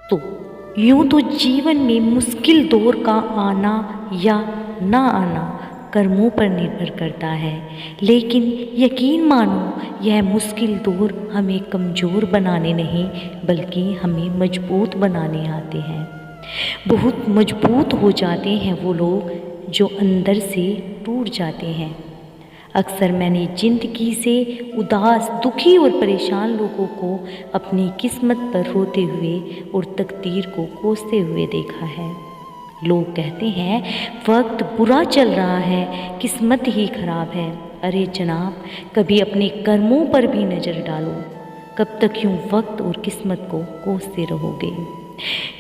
तो यूं तो जीवन में मुश्किल दौर का आना या ना आना कर्मों पर निर्भर करता है, लेकिन यकीन मानो यह मुश्किल दौर हमें कमज़ोर बनाने नहीं बल्कि हमें मजबूत बनाने आते हैं। बहुत मजबूत हो जाते हैं वो लोग जो अंदर से टूट जाते हैं। अक्सर मैंने ज़िंदगी से उदास, दुखी और परेशान लोगों को अपनी किस्मत पर रोते हुए और तकदीर को कोसते हुए देखा है। लोग कहते हैं वक्त बुरा चल रहा है, किस्मत ही खराब है। अरे जनाब, कभी अपने कर्मों पर भी नज़र डालो। कब तक यूँ वक्त और किस्मत को कोसते रहोगे?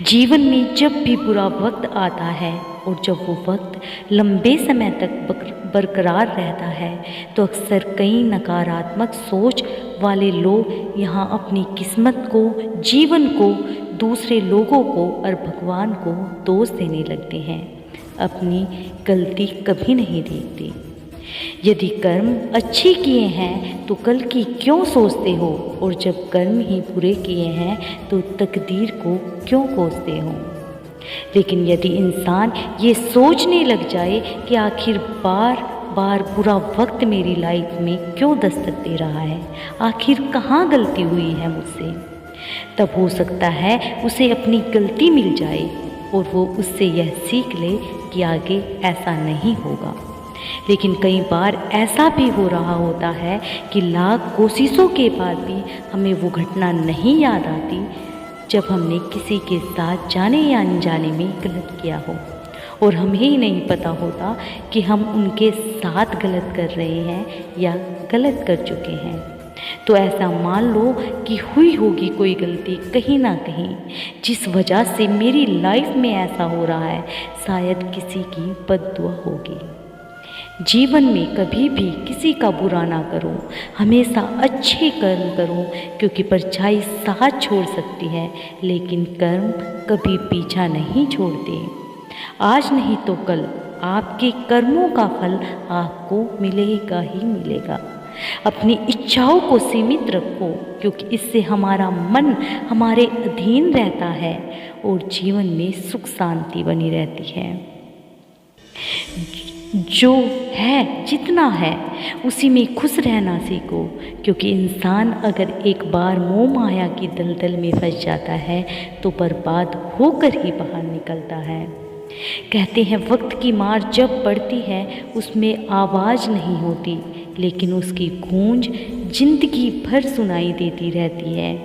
जीवन में जब भी बुरा वक्त आता है और जब वो वक्त लंबे समय तक बरकरार रहता है तो अक्सर कई नकारात्मक सोच वाले लोग यहाँ अपनी किस्मत को, जीवन को, दूसरे लोगों को और भगवान को दोष देने लगते हैं। अपनी गलती कभी नहीं देखते। यदि कर्म अच्छे किए हैं तो कल की क्यों सोचते हो, और जब कर्म ही बुरे किए हैं तो तकदीर को क्यों कोसते हो? लेकिन यदि इंसान ये सोचने लग जाए कि आखिर बार बार बुरा वक्त मेरी लाइफ में क्यों दस्तक दे रहा है, आखिर कहाँ गलती हुई है मुझसे, तब हो सकता है उसे अपनी गलती मिल जाए और वो उससे यह सीख ले कि आगे ऐसा नहीं होगा। लेकिन कई बार ऐसा भी हो रहा होता है कि लाख कोशिशों के बाद भी हमें वो घटना नहीं याद आती जब हमने किसी के साथ जाने या अनजाने में गलत किया हो और हमें ही नहीं पता होता कि हम उनके साथ गलत कर रहे हैं या गलत कर चुके हैं। तो ऐसा मान लो कि हुई होगी कोई गलती कहीं ना कहीं, जिस वजह से मेरी लाइफ में ऐसा हो रहा है, शायद किसी की बद्दुआ होगी। जीवन में कभी भी किसी का बुरा ना करो, हमेशा अच्छे कर्म करो, क्योंकि परछाई साथ छोड़ सकती है लेकिन कर्म कभी पीछा नहीं छोड़ते। आज नहीं तो कल आपके कर्मों का फल आपको मिलेगा ही मिलेगा। अपनी इच्छाओं को सीमित रखो, क्योंकि इससे हमारा मन हमारे अधीन रहता है और जीवन में सुख शांति बनी रहती है। जो है जितना है उसी में खुश रहना सीखो, क्योंकि इंसान अगर एक बार मोह माया की दलदल में फंस जाता है तो बर्बाद होकर ही बाहर निकलता है। कहते हैं वक्त की मार जब पड़ती है उसमें आवाज़ नहीं होती, लेकिन उसकी गूंज जिंदगी भर सुनाई देती रहती है।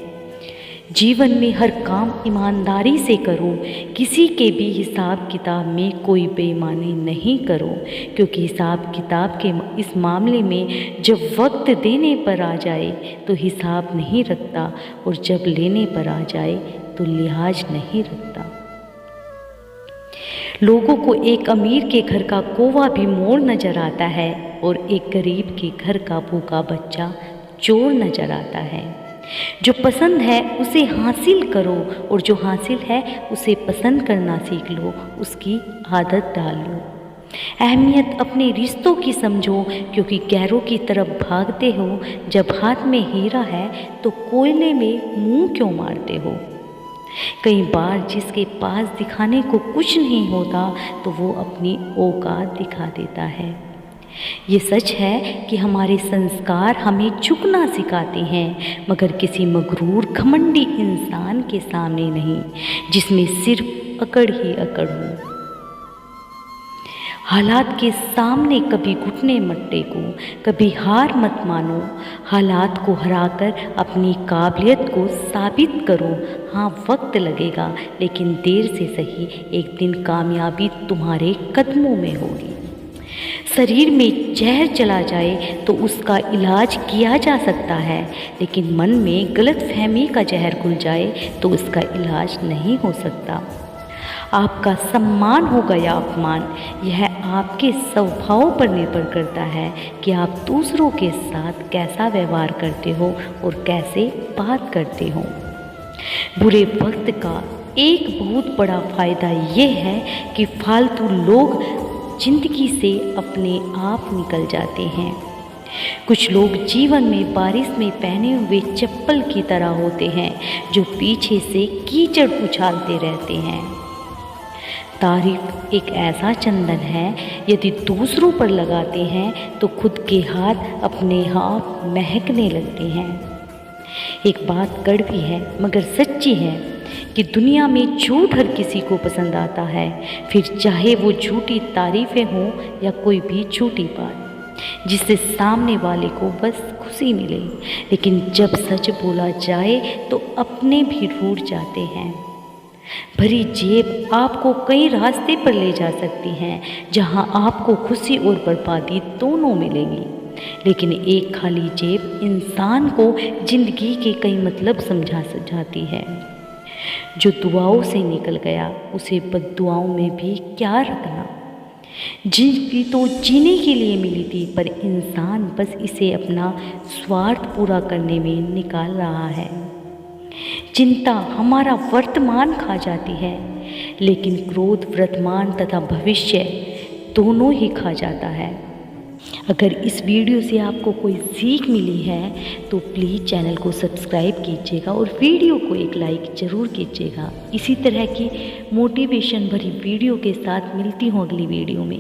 जीवन में हर काम ईमानदारी से करो, किसी के भी हिसाब किताब में कोई बेईमानी नहीं करो, क्योंकि हिसाब किताब के इस मामले में जब वक्त देने पर आ जाए तो हिसाब नहीं रखता और जब लेने पर आ जाए तो लिहाज नहीं रखता। लोगों को एक अमीर के घर का कौवा भी मोर नज़र आता है और एक गरीब के घर का भूखा बच्चा चोर नज़र आता है। जो पसंद है उसे हासिल करो और जो हासिल है उसे पसंद करना सीख लो, उसकी आदत डाल लो। अहमियत अपने रिश्तों की समझो, क्योंकि गैरों की तरफ भागते हो। जब हाथ में हीरा है तो कोयले में मुंह क्यों मारते हो? कई बार जिसके पास दिखाने को कुछ नहीं होता तो वो अपनी औकात दिखा देता है। ये सच है कि हमारे संस्कार हमें झुकना सिखाते हैं, मगर किसी मगरूर घमंडी इंसान के सामने नहीं, जिसमें सिर्फ अकड़ ही अकड़ हो। हालात के सामने कभी घुटने मत टेको, कभी हार मत मानो। हालात को हराकर अपनी काबिलियत को साबित करो। हाँ, वक्त लगेगा, लेकिन देर से सही एक दिन कामयाबी तुम्हारे कदमों में होगी। शरीर में जहर चला जाए तो उसका इलाज किया जा सकता है, लेकिन मन में गलतफहमी का जहर घुल जाए तो उसका इलाज नहीं हो सकता। आपका सम्मान होगा या अपमान, यह आपके स्वभाव पर निर्भर करता है कि आप दूसरों के साथ कैसा व्यवहार करते हो और कैसे बात करते हो। बुरे वक्त का एक बहुत बड़ा फ़ायदा ये है कि फालतू लोग जिंदगी से अपने आप निकल जाते हैं। कुछ लोग जीवन में बारिश में पहने हुए चप्पल की तरह होते हैं जो पीछे से कीचड़ उछालते रहते हैं। तारीफ एक ऐसा चंदन है, यदि दूसरों पर लगाते हैं तो खुद के हाथ अपने आप महकने लगते हैं। एक बात कड़वी है मगर सच्ची है कि दुनिया में झूठ हर किसी को पसंद आता है, फिर चाहे वो झूठी तारीफ़ें हों या कोई भी झूठी बात जिससे सामने वाले को बस खुशी मिले। लेकिन जब सच बोला जाए तो अपने भी रूठ जाते हैं। भरी जेब आपको कई रास्ते पर ले जा सकती हैं जहां आपको खुशी और बर्बादी दोनों मिलेंगी, लेकिन एक खाली जेब इंसान को जिंदगी के कई मतलब समझा जाती है। जो दुआओं से निकल गया उसे बद्दुआओं में भी क्या रखना। जिंदगी तो जीने के लिए मिली थी, पर इंसान बस इसे अपना स्वार्थ पूरा करने में निकाल रहा है। चिंता हमारा वर्तमान खा जाती है, लेकिन क्रोध वर्तमान तथा भविष्य दोनों ही खा जाता है। अगर इस वीडियो से आपको कोई सीख मिली है तो प्लीज़ चैनल को सब्सक्राइब कीजिएगा और वीडियो को एक लाइक ज़रूर कीजिएगा। इसी तरह की मोटिवेशन भरी वीडियो के साथ मिलती हूँ अगली वीडियो में।